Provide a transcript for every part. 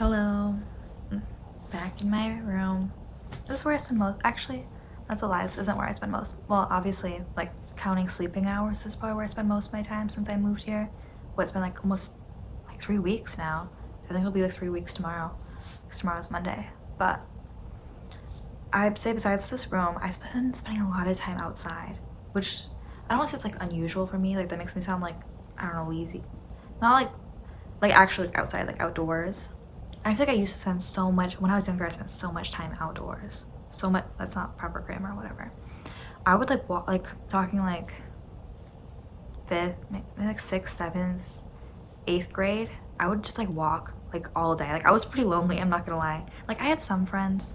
Hello. Back in my room. This is where I spend most. Actually, that's a lie. This isn't where I spend most. Well, obviously, like counting sleeping hours is probably where I spend most of my time since I moved here. What, it's been like almost like 3 weeks now. I think it'll be like 3 weeks tomorrow. Because tomorrow's Monday. But I'd say besides this room, I've been spending a lot of time outside, which I don't want to say it's like unusual for me. Like that makes me sound like, I don't know, lazy. Not like actually like outside, like outdoors. I feel like I used to spend so much, when I was younger, I spent so much time outdoors. So much, that's not proper grammar or whatever. I would like walk, like talking like 5th, maybe like 6th, 7th, 8th grade. I would just like walk like all day. Like I was pretty lonely, I'm not gonna lie. Like I had some friends,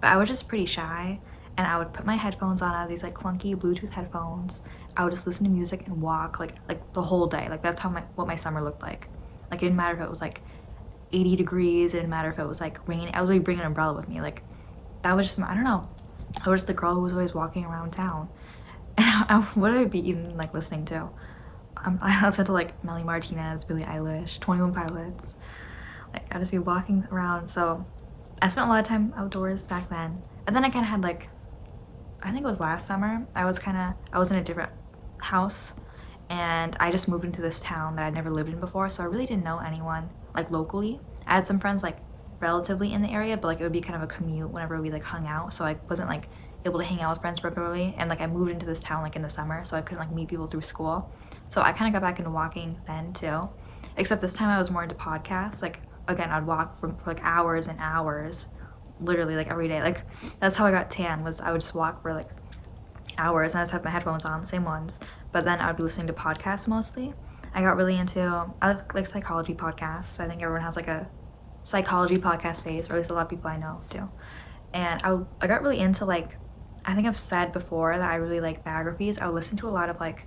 but I was just pretty shy. And I would put my headphones on, out of these like clunky Bluetooth headphones. I would just listen to music and walk like the whole day. Like that's how what my summer looked like. Like it didn't matter if it was like 80 degrees, it didn't matter if it was like raining. I would like bring an umbrella with me. Like that was just, I don't know, I was just the girl who was always walking around town. And what would I be even like listening to? I listened to like Melly Martinez, Billie Eilish, 21 Pilots. Like I'd just be walking around. So I spent a lot of time outdoors back then. And then I kind of had like, I think it was last summer, I was in a different house and I just moved into this town that I'd never lived in before, so I really didn't know anyone like locally. I had some friends like relatively in the area, but like it would be kind of a commute whenever we like hung out, so I wasn't like able to hang out with friends regularly. And like I moved into this town like in the summer, so I couldn't like meet people through school. So I kind of got back into walking then too, except this time I was more into podcasts. Like again, I'd walk for like hours and hours, literally like every day. Like that's how I got tan, was I would just walk for like hours and I just have my headphones on, the same ones, but then I would be listening to podcasts mostly. I got really into, I like psychology podcasts. I think everyone has like a psychology podcast phase, or at least a lot of people I know do. And I got really into like, I think I've said before that I really like biographies. I would listen to a lot of like,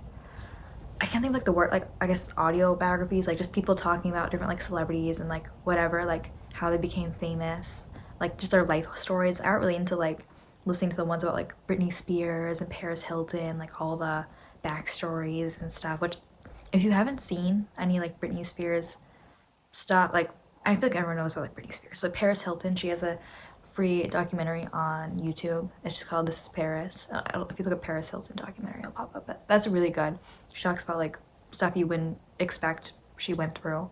I can't think of like the word, like I guess audio biographies, like just people talking about different like celebrities and like whatever, like how they became famous, like just their life stories. I got really into like listening to the ones about like Britney Spears and Paris Hilton, like all the backstories and stuff. Which, if you haven't seen any like Britney Spears stuff, like I feel like everyone knows about like Britney Spears. So Paris Hilton, she has a free documentary on YouTube. It's just called This Is Paris. If you look at Paris Hilton documentary, it'll pop up. But that's really good. She talks about like stuff you wouldn't expect she went through,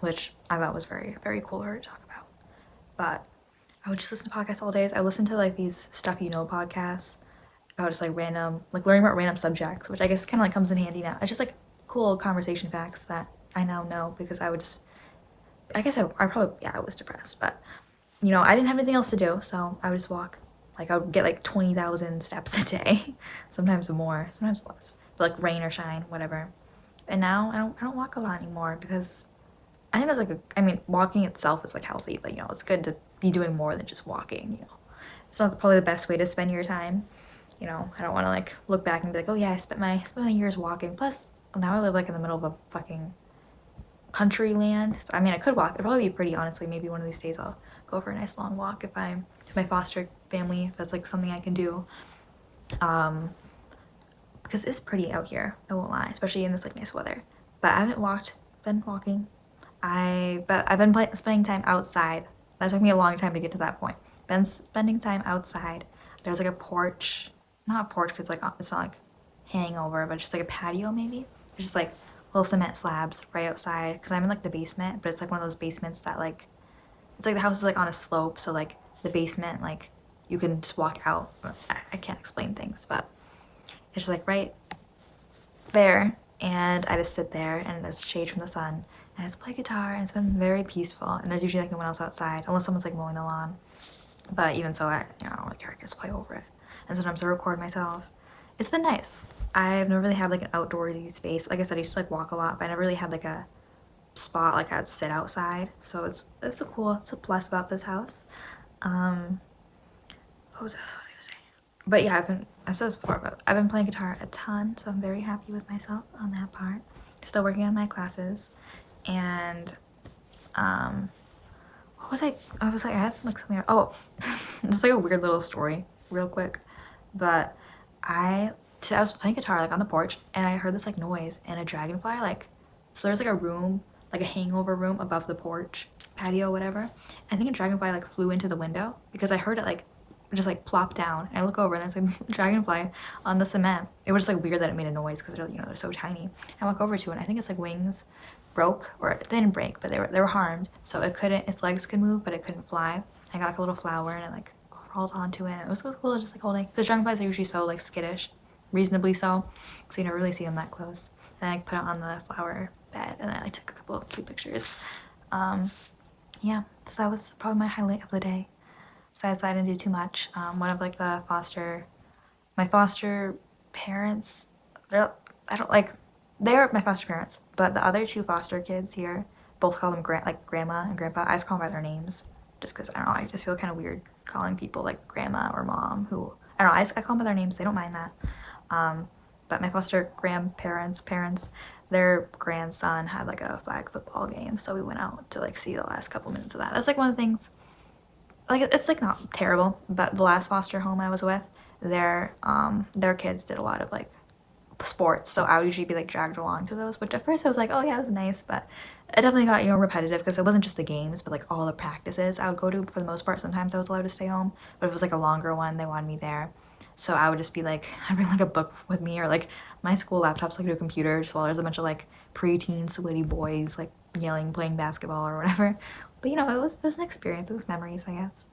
which I thought was very, very cool of her to talk about. But I would just listen to podcasts all days. I listen to like these stuff you know podcasts about just like random, like learning about random subjects, which I guess kind of like comes in handy now. It's just like cool conversation facts that I now know, because I would just, I guess I probably, yeah, I was depressed, but you know, I didn't have anything else to do, so I would just walk. Like I would get like 20,000 steps a day, sometimes more, sometimes less, but like rain or shine, whatever. And now I don't walk a lot anymore, because I think that's like I mean, walking itself is like healthy, but you know, it's good to be doing more than just walking, you know. It's not probably the best way to spend your time. You know, I don't want to like look back and be like, oh yeah, I spent my years walking. Plus, now I live like in the middle of a fucking country land. So, I mean, I could walk. It'd probably be pretty, honestly. Maybe one of these days I'll go for a nice long walk if my foster family, if that's like something I can do. Because it's pretty out here, I won't lie, especially in this like nice weather. But I haven't been walking. But I've been spending time outside. That took me a long time to get to that point. Been spending time outside. There's like a porch, not a porch because it's not like hanging over, but just like a patio maybe. There's just like little cement slabs right outside, because I'm in like the basement, but it's like one of those basements that like, it's like the house is like on a slope, so like the basement, like you can just walk out. I can't explain things, but it's just like right there, and I just sit there and there's shade from the sun, and I just play guitar, and it's been very peaceful. And there's usually like no one else outside unless someone's like mowing the lawn, but even so, I don't really care. I just play over it, and sometimes I record myself. It's been nice. I've never really had like an outdoorsy space. Like I said, I used to like walk a lot, but I never really had like a spot like I'd sit outside. So it's a plus about this house. What was I gonna say? But yeah, I've said this before, but I've been playing guitar a ton, so I'm very happy with myself on that part. Still working on my classes. And what was I was like, I had like something, oh, just like a weird little story real quick. But I was playing guitar like on the porch, and I heard this like noise, and a dragonfly, like, so there's like a room like a hangover room above the porch, patio, whatever. I think a dragonfly like flew into the window because I heard it like just like plop down. And I look over and there's like a dragonfly on the cement. It was just like weird that it made a noise because they're, you know, they're so tiny. I walk over to it and I think it's like wings broke, or they didn't break, but they were harmed. So it couldn't, its legs could move, but it couldn't fly. I got like a little flower and it like crawled onto it. It was so cool, just like holding. The dragonflies are usually so like skittish, reasonably so you never really see them that close. And I put it on the flower bed and then I took a couple of cute pictures. Yeah, so that was probably my highlight of the day. Besides that, I didn't do too much. One of like my foster parents, they're my foster parents, but the other two foster kids here, both call them grandma and grandpa. I just call them by their names just because I don't know, I just feel kind of weird calling people like grandma or mom who, I don't know, I call them by their names. They don't mind that. But my foster grandparents' parents, their grandson had like a flag football game, so we went out to like see the last couple minutes of that. That's like one of the things, like it's like not terrible, but the last foster home I was with, their kids did a lot of like sports, so I would usually be like dragged along to those, which at first I was like, oh yeah, that's nice, but it definitely got, you know, repetitive because it wasn't just the games, but like all the practices I would go to for the most part. Sometimes I was allowed to stay home, but if it was like a longer one, they wanted me there. So I would just be like, I bring like a book with me, or like my school laptop's like a computer, just while there's a bunch of like preteen sweaty boys like yelling, playing basketball or whatever. But you know, it was an experience, it was memories, I guess.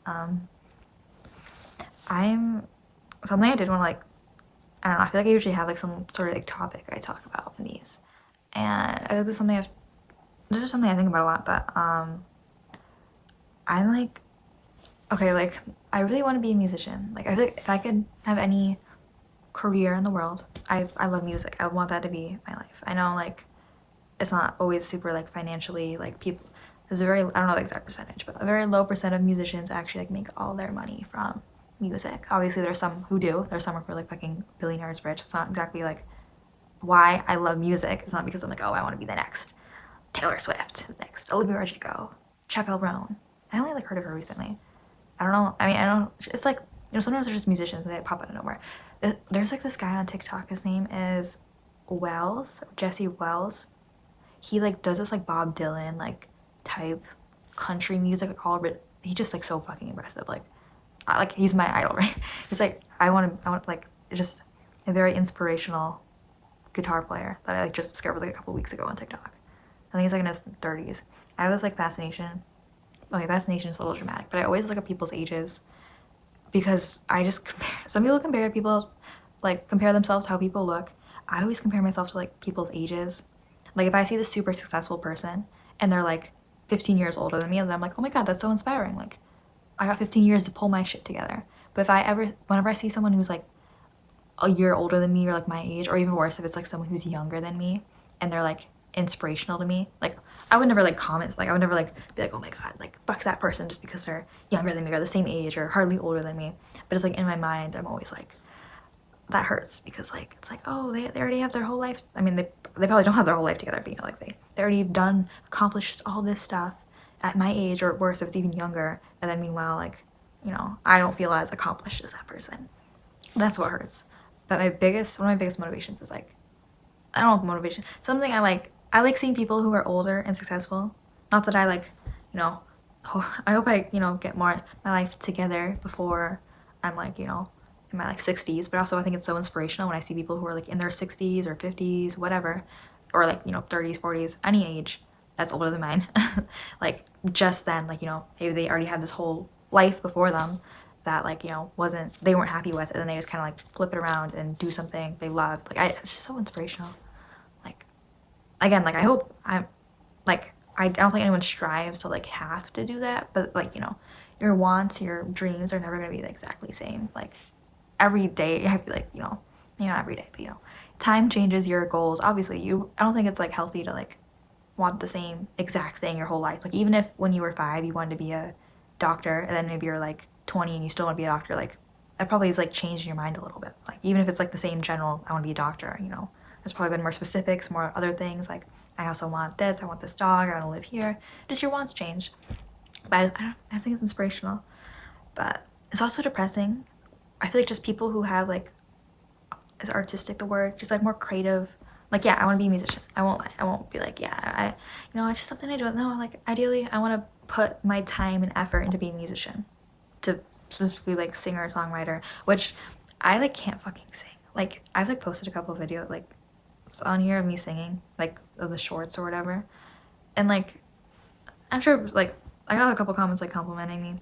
I'm something I did want to like, I don't know, I feel like I usually have like some sort of like topic I talk about in these. And I feel like this is something I think about a lot, but I'm like, okay, like I really want to be a musician. Like I feel like if I could have any career in the world, I love music. I want that to be my life. I know like it's not always super like financially, like people, there's a very, I don't know the exact percentage, but a very low percent of musicians actually like make all their money from music. Obviously there's some who do, there's some who are like fucking billionaires rich. It's not exactly like why I love music. It's not because I'm like, oh, I want to be the next Taylor Swift, the next Olivia Rodrigo, Chappelle Roan. I only like heard of her recently. I don't know, I mean, I don't, it's like, you know, sometimes there's just musicians that pop out of nowhere. There's like this guy on TikTok, his name is Wells, Jesse Wells. He like does this like Bob Dylan like type country music, like all he's just like so fucking impressive. Like he's my idol, right? It's like I want like just a very inspirational guitar player that I like just discovered like a couple weeks ago on TikTok. I think he's like in his 30s. I have this like fascination. Okay, fascination is a little dramatic, but I always look at people's ages because I just compare. Some people compare themselves to how people look. I always compare myself to like people's ages. Like if I see this super successful person and they're like 15 years older than me, and I'm like, oh my god, that's so inspiring. Like I got 15 years to pull my shit together. But whenever I see someone who's like a year older than me or like my age, or even worse if it's like someone who's younger than me and they're like inspirational to me, like I would never like comment, like I would never like be like, oh my god, like fuck that person just because they're younger than me or the same age or hardly older than me. But it's like in my mind I'm always like, that hurts because like it's like, oh, they already have their whole life. I mean, they probably don't have their whole life together, but you know, like they already accomplished all this stuff at my age, or worse if it's even younger, and then meanwhile, like, you know, I don't feel as accomplished as that person. That's what hurts. But one of my biggest motivations is like, I don't know if motivation, something I like seeing people who are older and successful. Not that I like, you know, I hope I, you know, get more my life together before I'm like, you know, in my like 60s, but also I think it's so inspirational when I see people who are like in their 60s or 50s, whatever, or like, you know, 30s, 40s, any age that's older than mine. Like just then, like, you know, maybe they already had this whole life before them that like, you know, they weren't happy with, and then they just kind of like flip it around and do something they loved. Like it's just so inspirational. Like again, like I hope I'm like, I don't think anyone strives to like have to do that, but like, you know, your wants, your dreams are never going to be exactly the same. Like every day, I feel like, you know, maybe not every day, but you know, time changes your goals. Obviously, I don't think it's like healthy to like want the same exact thing your whole life. Like even if when you were 5 you wanted to be a doctor, and then maybe you're like 20 and you still want to be a doctor, like that probably is like changing your mind a little bit. Like even if it's like the same general, I want to be a doctor, you know, there's probably been more specifics, more other things, like I also want this, I want this dog, I want to live here. Just your wants change. But I think it's inspirational, but it's also depressing. I feel like just people who have like, is artistic the word? Just like more creative Like, yeah, I want to be a musician. I won't lie. I won't be like, yeah, it's just something I do. No, like, ideally, I want to put my time and effort into being a musician, to specifically like singer songwriter, which I like can't fucking sing. Like, I've like posted a couple of videos like on here of me singing, like of the shorts or whatever, and like I'm sure like I got a couple comments like complimenting me.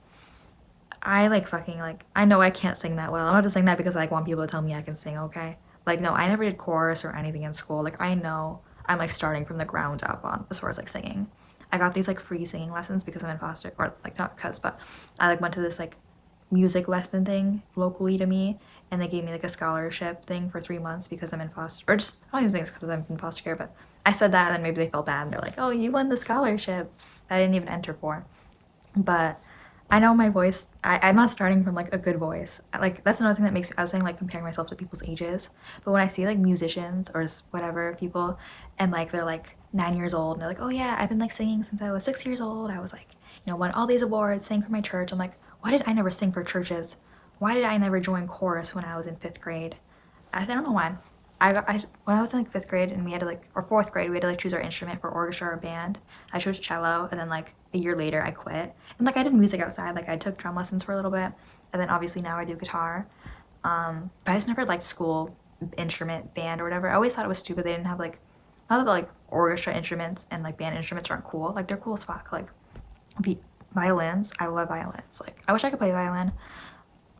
I like fucking like I know I can't sing that well. I'm not just saying that because I like want people to tell me I can sing, okay? Like, no, I never did chorus or anything in school. Like, I know I'm like starting from the ground up on as far as like singing. I got these like free singing lessons because I'm in foster, or like not because, but I like went to this like music lesson thing locally to me, and they gave me like a scholarship thing for 3 months because I'm in foster, or just I don't even think it's because I'm in foster care, but I said that and then maybe they felt bad and they're like, oh, you won the scholarship that I didn't even enter for. But I know my voice, I'm not starting from like a good voice. Like, that's another thing that makes, I was saying like comparing myself to people's ages, but when I see like musicians or whatever people, and like they're like 9 years old and they're like, oh yeah, I've been like singing since I was 6 years old. I was like, won all these awards, sang for my church. I'm like, why did I never sing for churches? Why did I never join chorus when I was in 5th grade? I don't know why. When I was in like 5th grade and we had to like, or 4th grade, we had to like choose our instrument for orchestra or band. I chose cello, and then like a year later I quit. And like I did music outside, like I took drum lessons for a little bit, and then obviously now I do guitar. But I just never liked school instrument band or whatever. I always thought it was stupid they didn't have like, not that like orchestra instruments and like band instruments aren't cool. Like, they're cool as fuck. Like violins, I love violins. Like, I wish I could play violin.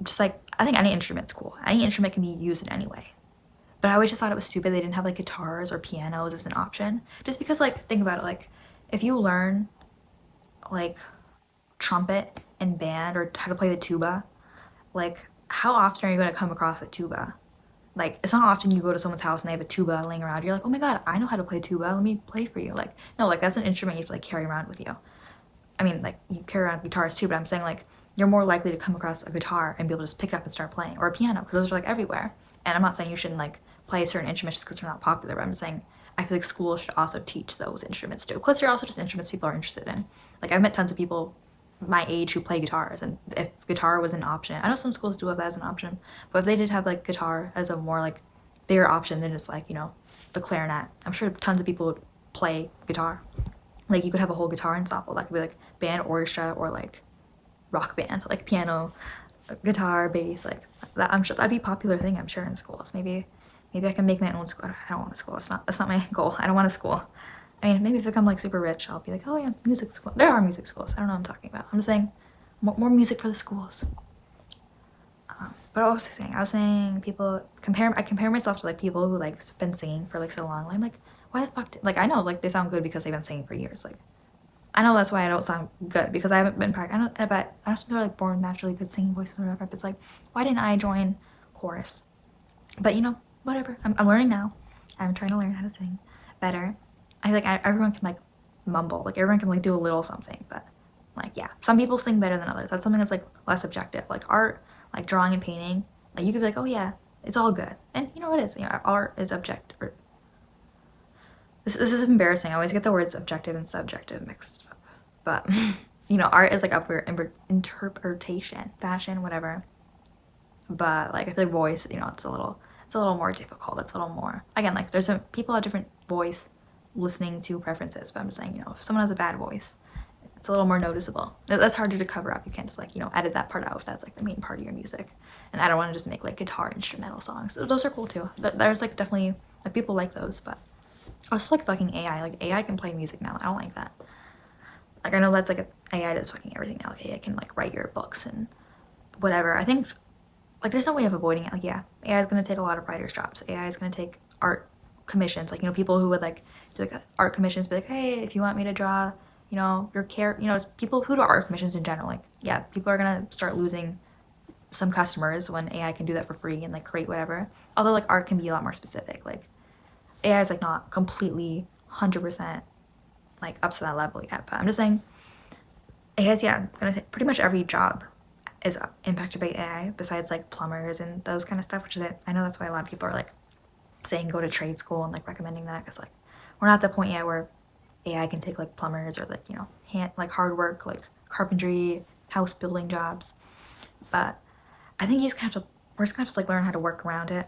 Just like, I think any instrument's cool. Any instrument can be used in any way. But I always just thought it was stupid they didn't have like guitars or pianos as an option. Just because, like, think about it, like if you learn like trumpet and band or how to play the tuba, like how often are you going to come across a tuba? Like, it's not often you go to someone's house and they have a tuba laying around. You're like, oh my god, I know how to play tuba, let me play for you. Like, no, like that's an instrument you have to like carry around with you. I mean, like, you carry around guitars too, but I'm saying like you're more likely to come across a guitar and be able to just pick it up and start playing, or a piano, because those are like everywhere. And I'm not saying you shouldn't like play certain instruments just because they're not popular, but I'm saying I feel like school should also teach those instruments too. Plus, they're also just instruments people are interested in. Like, I've met tons of people my age who play guitars, and if guitar was an option, I know some schools do have that as an option, but if they did have like guitar as a more like bigger option than just like, the clarinet, I'm sure tons of people would play guitar. Like, you could have a whole guitar ensemble that could be like band, orchestra, or like rock band, like piano, guitar, bass, like that. I'm sure that'd be a popular thing, I'm sure, in schools. Maybe I can make my own school. I don't want a school. That's not my goal. I don't want a school. I mean, maybe if I'm like super rich, I'll be like, oh yeah, music school. There are music schools. I don't know what I'm talking about. I'm just saying more music for the schools. But what was I saying? I was saying I compare myself to like people who like been singing for like so long. Like, I'm like, why the fuck like, I know like they sound good because they've been singing for years. Like, I know that's why I don't sound good, because I haven't been practicing. But I know some people are like born naturally good singing voices or whatever. But it's like, why didn't I join chorus? But whatever. I'm learning now. I'm trying to learn how to sing better. I feel like everyone can like mumble. Like, everyone can like do a little something. But like, yeah, some people sing better than others. That's something that's like less objective. Like art, like drawing and painting. Like, you could be like, oh yeah, it's all good. And it is. Art is objective. This is embarrassing. I always get the words objective and subjective mixed up. But art is like up for interpretation, fashion, whatever. But like, I feel like voice, it's a little more difficult. It's a little more, again, like there's some people have different voice listening to preferences, but I'm just saying, if someone has a bad voice, it's a little more noticeable. That's harder to cover up. You can't just like, edit that part out if that's like the main part of your music. And I don't want to just make like guitar instrumental songs. Those are cool too. There's like definitely like people like those, but also like fucking AI. Like, AI can play music now. I don't like that. Like, I know that's like AI does fucking everything now. Like, AI can like write your books and whatever. I think like there's no way of avoiding it. Like, yeah, AI is gonna take a lot of writers' jobs. AI is gonna take art commissions. Like, people who would like do like art commissions, be like, hey, if you want me to draw, your people who do art commissions in general. Like, yeah, people are gonna start losing some customers when AI can do that for free and like create whatever. Although like art can be a lot more specific. Like, AI is like not completely 100% like up to that level yet. But I'm just saying, AI is, yeah, gonna take pretty much every job is impacted by AI, besides like plumbers and those kind of stuff, which is I know that's why a lot of people are like saying go to trade school and like recommending that, because like we're not at the point yet where AI can take like plumbers or like hand like hard work, like carpentry, house building jobs. But I think we're just gonna have to like learn how to work around it,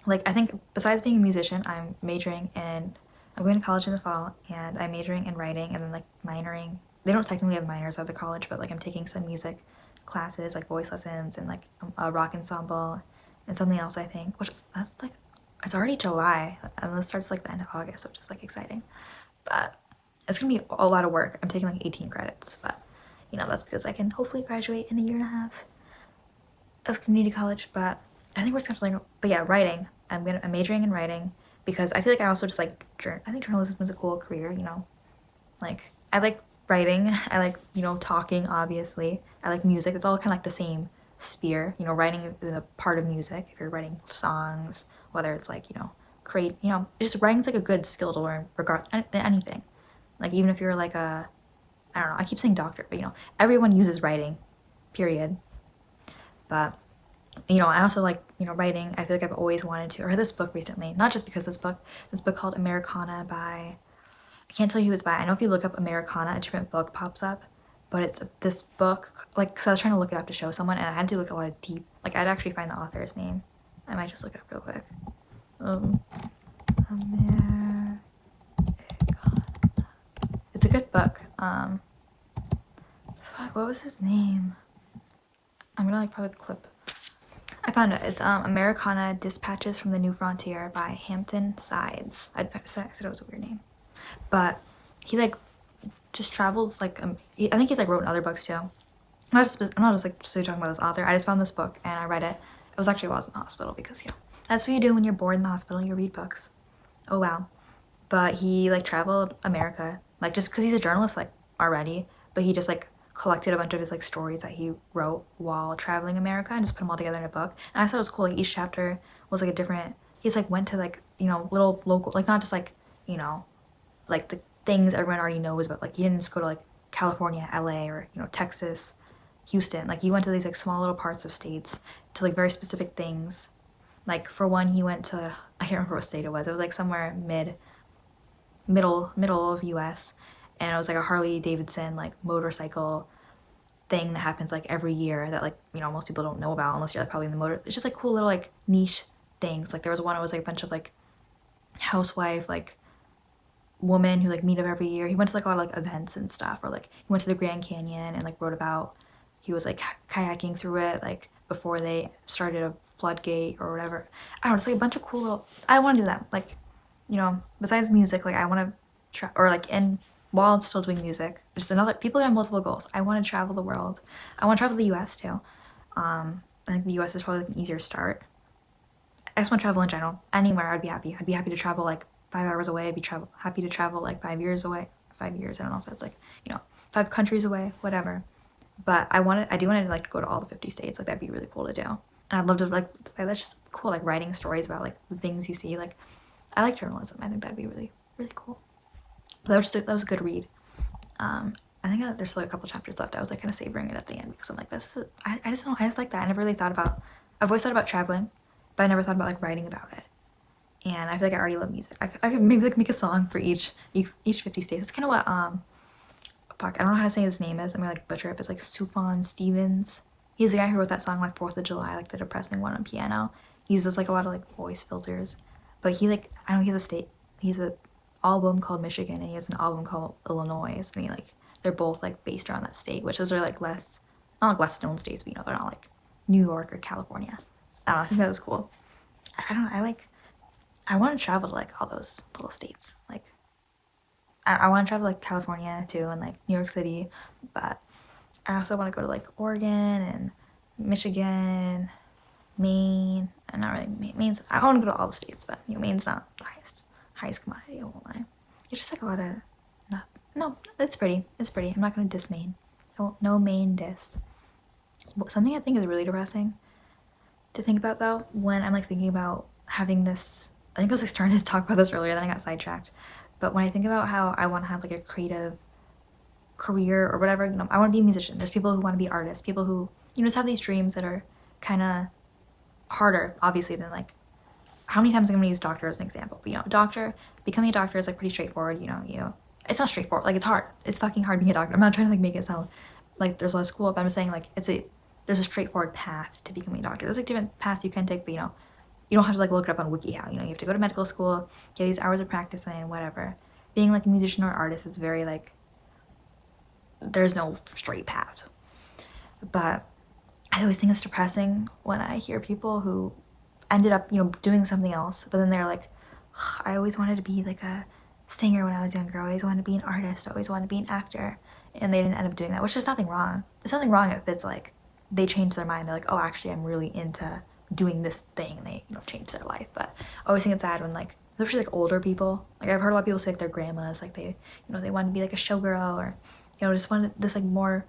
like I think besides being a musician, I'm going to college in the fall, and I'm majoring in writing and then like minoring. They don't technically have minors at the college, but like I'm taking some music classes, like voice lessons and like a rock ensemble and something else I think, which that's like it's already July and this starts like the end of August, which is like exciting. But it's gonna be a lot of work. I'm taking like 18 credits, but you know, that's because I can hopefully graduate in a year and a half of community college. But I think we're scheduling. But yeah, writing. I'm majoring in writing because I feel like I also just like I think journalism is a cool career. You know, like I like writing. I like talking. Obviously, I like music. It's all kind of like the same sphere. You know, writing is a part of music. If you're writing songs, whether it's like create. Just writing's like a good skill to learn regard anything. Like even if you're like a I don't know. I keep saying doctor, but everyone uses writing. Period. But I also like, writing. I feel like I've always wanted to. I read this book recently, not just because this book called Americana by, I can't tell you who it's by. I know if you look up Americana, a different book pops up, but it's this book, like, because I was trying to look it up to show someone, and I had to look a lot of deep, like, I'd actually find the author's name. I might just look it up real quick. Americana. It's a good book. Fuck, what was his name? I'm gonna, like, probably clip. I found it. It's Americana Dispatches from the New Frontier by Hampton Sides. I said it was a weird name. But he like just travels like I think he's like wrote other books too. I'm not just like talking about this author. I just found this book and I read it. It was actually while I was in the hospital because that's what you do when you're bored in the hospital. You read books. Oh wow. But he like traveled America like just because he's a journalist like already. But he just like collected a bunch of his like stories that he wrote while traveling America and just put them all together in a book. And I thought it was cool. Like each chapter was like a different. He's like went to like little local like not just like like the things everyone already knows, but like he didn't just go to like California, LA, or Texas, Houston. Like he went to these like small little parts of states to like very specific things. Like for one, he went to I can't remember what state it was. It was like somewhere middle of US, and it was like a Harley Davidson like motorcycle thing that happens like every year that like most people don't know about unless you're like probably in the motor. It's just like cool little like niche things. Like there was one. It was like a bunch of like housewife like woman who like meet up every year. He went to like a lot of like events and stuff, or like he went to the Grand Canyon and like wrote about he was like kayaking through it like before they started a floodgate or whatever. I don't know, it's like a bunch of cool little I want to do that. Like besides music, like I want to try or like in while I'm still doing music, just another people have multiple goals. I want to travel the world. I want to travel the US too. I think the US is probably like an easier start. I just want to travel in general. Anywhere I'd be happy. I'd be happy to travel like 5 hours away. I'd be happy to travel like 5 years away. 5 years, I don't know if that's like, 5 countries away, whatever. But I do want to like go to all the 50 states. Like that'd be really cool to do. And I'd love to like that's just cool, like writing stories about like the things you see. Like I like journalism. I think that'd be really, really cool. But that was a good read. I think there's like a couple chapters left. I was like kind of savoring it at the end because I'm like, I just don't know. I just like that. I never really thought about. I've always thought about traveling, but I never thought about like writing about it. And I feel like I already love music. I could maybe like make a song for each 50 states. It's kind of what fuck, I don't know how to say his name is. I'm gonna like butcher it. It's like Sufjan Stevens. He's the guy who wrote that song like 4th of July, like the depressing one on piano. He uses like a lot of like voice filters. But he like I don't know, he's an album called Michigan and he has an album called Illinois. So like they're both like based around that state, which those are like not like less known states, but they're not like New York or California. I don't know, I think that was cool. I don't know, I want to travel to like all those little states. Like I want to travel to like California too and like New York City, but I also want to go to like Oregon and Michigan, Maine. And not really Maine's. I want to go to all the states, but Maine's not the highest commodity. I won't lie. It's just like a lot of no. It's pretty. It's pretty. I'm not gonna diss Maine. No Maine diss. Something I think is really depressing to think about though when I'm like thinking about having this. I think I was like starting to talk about this earlier, then I got sidetracked. But when I think about how I want to have like a creative career or whatever, I want to be a musician. There's people who want to be artists, people who just have these dreams that are kind of harder, obviously, than like how many times I'm gonna use doctor as an example. But becoming a doctor is like pretty straightforward. It's not straightforward. Like it's hard. It's fucking hard being a doctor. I'm not trying to like make it sound like there's a lot of school, but I'm just saying like there's a straightforward path to becoming a doctor. There's like different paths you can take, but you don't have to like look it up on WikiHow. You know, you have to go to medical school, get these hours of practice in, whatever. Being like a musician or artist is very like, there's no straight path. But I always think it's depressing when I hear people who ended up, you know, doing something else, but then they're like, I always wanted to be like a singer when I was younger, I always wanted to be an artist, I always wanted to be an actor, and they didn't end up doing that, which is nothing wrong. There's nothing wrong if it's like they change their mind, they're like, oh, actually I'm really into doing this thing, and they, you know, change their life. But I always think it's sad when like, especially like older people, like I've heard a lot of people say like their grandmas, like they, you know, they wanted to be like a showgirl, or, you know, just wanted this like more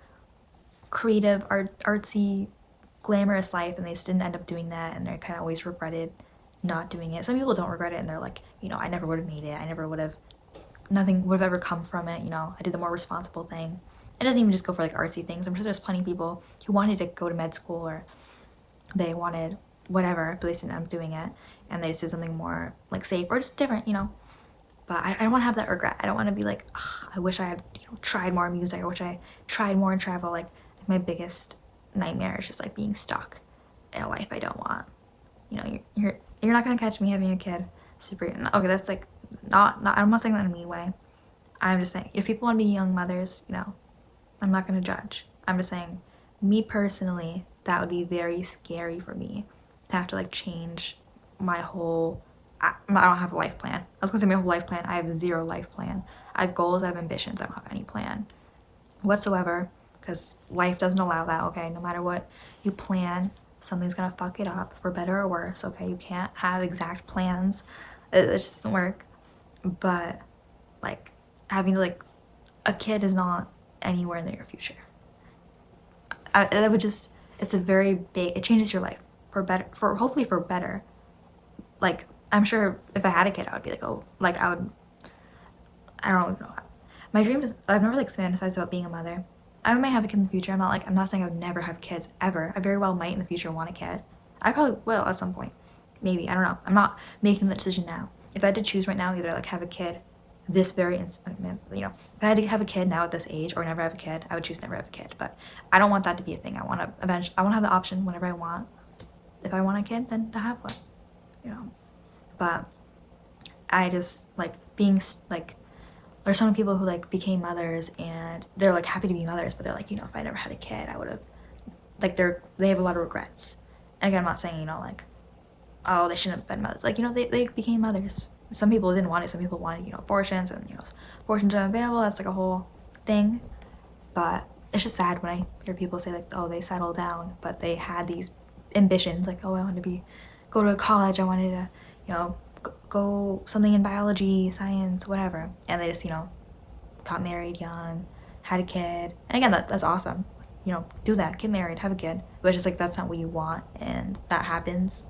creative, artsy, glamorous life, and they just didn't end up doing that, and they kind of always regretted not doing it. Some people don't regret it, and they're like, you know, I never would have made it, I never would have, nothing would have ever come from it, you know, I did the more responsible thing. It doesn't even just go for like artsy things. I'm sure there's plenty of people who wanted to go to med school, or they wanted whatever, but they didn't end up doing it, and they just did something more like safe or just different, you know. But I don't want to have that regret. I don't want to be like, I wish I had, you know, tried more music, I wish I tried more and travel. Like my biggest nightmare is just like being stuck in a life I don't want. You know, you're not gonna catch me having a kid. Super. Okay, that's like not. I'm not saying that in a mean way. I'm just saying if people want to be young mothers, you know, I'm not gonna judge. I'm just saying, me personally, that would be very scary for me to have to like change my whole. I don't have a life plan. I was gonna say my whole life plan. I have zero life plan. I have goals. I have ambitions. I don't have any plan whatsoever, because life doesn't allow that. Okay, no matter what you plan, something's gonna fuck it up for better or worse. Okay, you can't have exact plans. It just doesn't work. But like having like a kid is not anywhere in the near future. That would just, it's a very big, it changes your life for better, for hopefully for better. Like I'm sure if I had a kid I would be like, oh, like I don't know. My dream is, I've never like fantasized about being a mother. I might have a kid in the future. I'm not saying I would never have kids ever. I very well might in the future want a kid. I probably will at some point. Maybe, I don't know. I'm not making the decision now. If I had to choose right now, either like have a kid this very instant, you know, if I had to have a kid now at this age or never have a kid, I would choose never have a kid. But I don't want that to be a thing. I want to have the option whenever I want. If I want a kid, then to have one, you know. But I just like being like, there's so many people who like became mothers and they're like happy to be mothers, but they're like, you know, if I never had a kid, I would have, like they have a lot of regrets. And again, I'm not saying, you know, like, oh, they shouldn't have been mothers. Like, you know, they became mothers. Some people didn't want it. Some people wanted, you know, abortions, and, you know, abortions are available. That's like a whole thing. But it's just sad when I hear people say like, oh, they settled down, but they had these ambitions, like, oh, I wanted to go to college. I wanted to, you know, go something in biology, science, whatever. And they just, you know, got married young, had a kid. And again, that's awesome. You know, do that, get married, have a kid. But it's just like, that's not what you want, and that happens,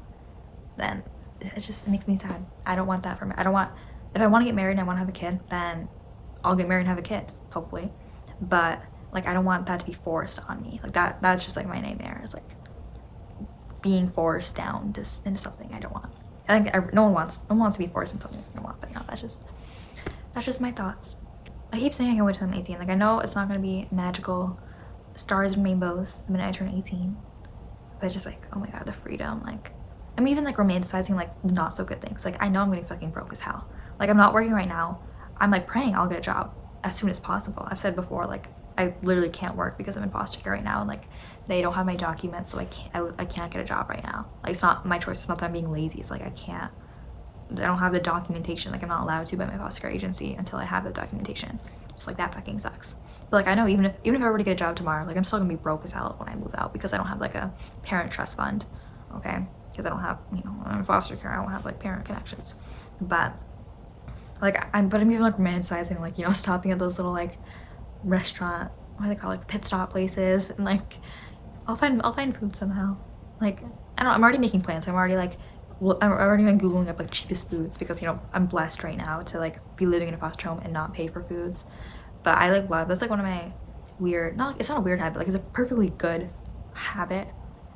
then it makes me sad. I don't want that for me. I don't want, if I want to get married and I want to have a kid, then I'll get married and have a kid, hopefully. But like, I don't want that to be forced on me. Like that's just like my nightmare, is like being forced down into something I don't want. I think no one wants to be forced in something they don't want, but you know, that's just my thoughts. I keep saying I can wait till I'm 18. Like, I know it's not gonna be magical stars and rainbows the minute I turn 18, but just like, oh my god, the freedom. Like, I'm even like romanticizing like not so good things. Like, I know I'm gonna be fucking broke as hell. Like, I'm not working right now. I'm like praying I'll get a job as soon as possible. I've said before, like, I literally can't work because I'm in foster care right now, and like they don't have my documents, so I can't get a job right now. Like, it's not my choice. It's not that I'm being lazy. It's like I don't have the documentation. Like, I'm not allowed to by my foster care agency until I have the documentation. So like, that fucking sucks. But like, I know even if I were to get a job tomorrow, like, I'm still gonna be broke as hell when I move out, because I don't have like a parent trust fund, okay? Because I don't have, you know, I'm in foster care, I don't have like parent connections. But like, I'm even like romanticizing, like, you know, stopping at those little like restaurant, what do they call, like pit stop places, and like I'll find food somehow. Like, I don't know, I'm already making plans. I'm already been googling up like cheapest foods, because, you know, I'm blessed right now to like be living in a foster home and not pay for foods. But I like love, that's like one of my weird, it's not a weird habit, like it's a perfectly good habit.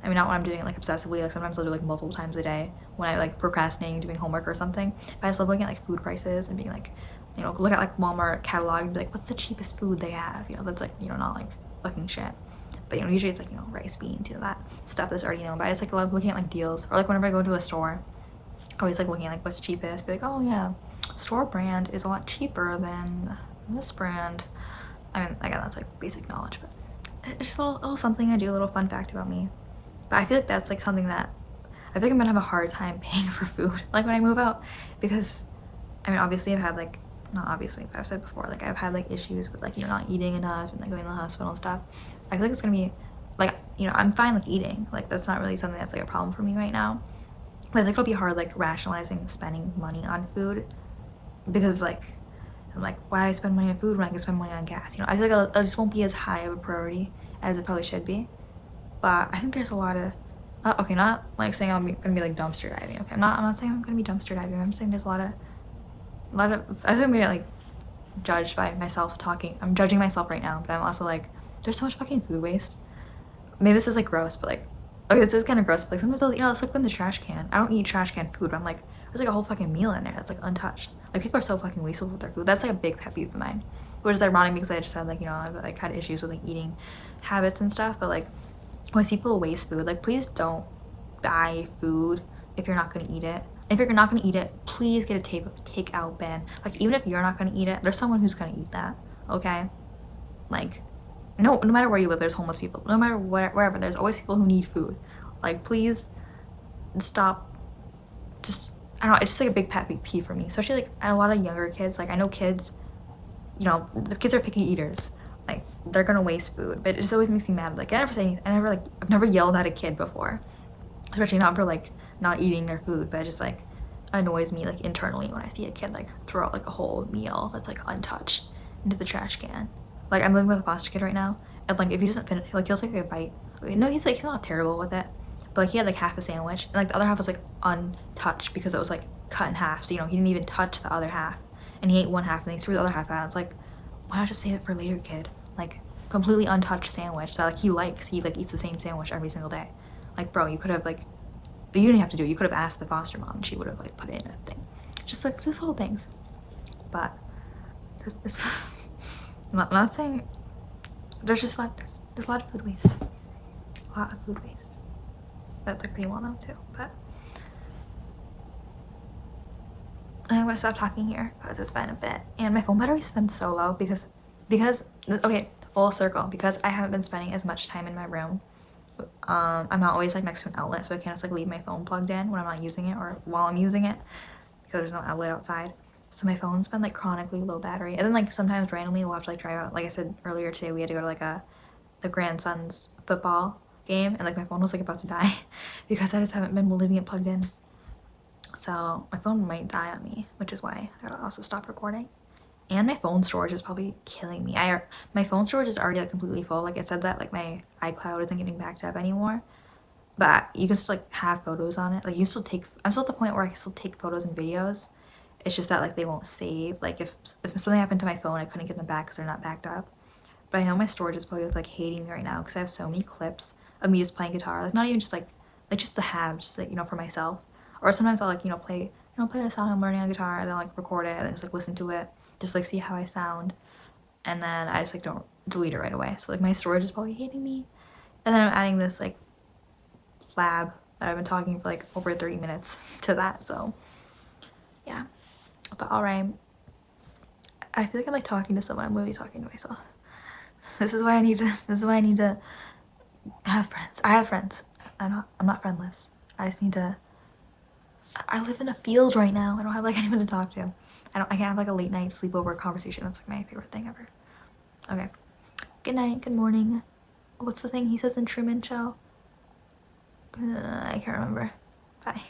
I mean, not when I'm doing it like obsessively, like sometimes I'll do like multiple times a day when I like procrastinating doing homework or something. But I just love looking at like food prices and being like, you know, look at like Walmart catalog and be like, what's the cheapest food they have? You know, that's like, you know, not like fucking shit. But, you know, usually it's like, you know, rice, beans, you know, that stuff that's already known. But I just like love looking at like deals, or like whenever I go to a store always like looking at like what's cheapest, be like, oh yeah, store brand is a lot cheaper than this brand. I mean, again, that's like basic knowledge, but it's just a little something I do, a little fun fact about me. But I feel like that's like something that I feel like I'm gonna have a hard time paying for food like when I move out, because I mean, obviously I've had like, not obviously, but I've said before, like I've had like issues with like, you know, not eating enough and like going to the hospital and stuff. I feel like it's gonna be like, you know, I'm fine like eating, like that's not really something that's like a problem for me right now. But I think it'll be hard like rationalizing spending money on food, because like I'm like, why I spend money on food when I can spend money on gas? You know, I feel like it just won't be as high of a priority as it probably should be. But I think there's a lot of, okay, not like saying I'm gonna be like dumpster diving. Okay, I'm not saying I'm gonna be dumpster diving. I'm saying there's a lot of I think I'm gonna like judged by myself talking. I'm judging myself right now, but I'm also like, there's so much fucking food waste. Maybe this is like gross, but like, okay, this is kind of gross, but like sometimes I'll, you know, it's like in the trash can. I don't eat trash can food, but I'm like, there's like a whole fucking meal in there that's like untouched. Like people are so fucking wasteful with their food. That's like a big pet peeve of mine, which is ironic because I just said like, you know, I've like had issues with like eating habits and stuff, but like when people waste food, like please don't buy food if you're not gonna eat it. If you're not gonna eat it, please get a takeout bin. Like even if you're not gonna eat it, there's someone who's gonna eat that, okay? Like no matter where you live, there's homeless people. No matter wherever, there's always people who need food. Like please stop. Just, I don't know, it's just like a big pet peeve for me, especially like a lot of younger kids. Like I know kids, you know, the kids are picky eaters, like they're gonna waste food, but it just always makes me mad. Like I've never yelled at a kid before, especially not for like not eating their food, but it just like annoys me like internally when I see a kid like throw out like a whole meal that's like untouched into the trash can. Like I'm living with a foster kid right now, and like if he doesn't finish, like he'll take a bite. No, he's not terrible with it, but like he had like half a sandwich and like the other half was like untouched because it was like cut in half, so you know he didn't even touch the other half, and he ate one half and he threw the other half out. It's like, why not just save it for later, kid? Like completely untouched sandwich that like he like eats the same sandwich every single day. Like bro, you could have like, you didn't have to do it. You could have asked the foster mom and she would have like put it in a thing. Just like just little things. But there's I'm not saying, there's just like there's a lot of food waste. A lot of food waste. That's like pretty well known too. But I'm gonna stop talking here because it's been a bit, and my phone battery's been so low because okay, full circle, because I haven't been spending as much time in my room. I'm not always like next to an outlet, so I can't just like leave my phone plugged in when I'm not using it or while I'm using it because there's no outlet outside. So my phone's been like chronically low battery, and then like sometimes randomly we'll have to like drive out. Like I said earlier today, we had to go to like the grandson's football game, and like my phone was like about to die because I just haven't been leaving it plugged in. So my phone might die on me, which is why I gotta also stop recording. And my phone storage is probably killing me. My phone storage is already like completely full. Like it said that like my iCloud isn't getting backed up anymore, but you can still like have photos on it. Like you still take, I'm still at the point where I can still take photos and videos. It's just that like they won't save. Like if something happened to my phone, I couldn't get them back because they're not backed up. But I know my storage is probably like hating me right now because I have so many clips of me just playing guitar. Like not even just like just the have, just like, you know, for myself. Or sometimes I'll like, you know, play a song I'm learning on guitar, and then like record it and then just like listen to it, just like see how I sound, and then I just like don't delete it right away. So like my storage is probably hating me. And then I'm adding this like lab that I've been talking for like over 30 minutes to that, so yeah. But alright, I feel like I'm like talking to someone. I'm literally talking to myself. This is why I need to have friends. I have friends. I'm not friendless. I just need to, I live in a field right now. I don't have like anyone to talk to. I can't have like a late night sleepover conversation. That's like my favorite thing ever. Okay. Good night, good morning. What's the thing he says in Truman Show? I can't remember. Bye.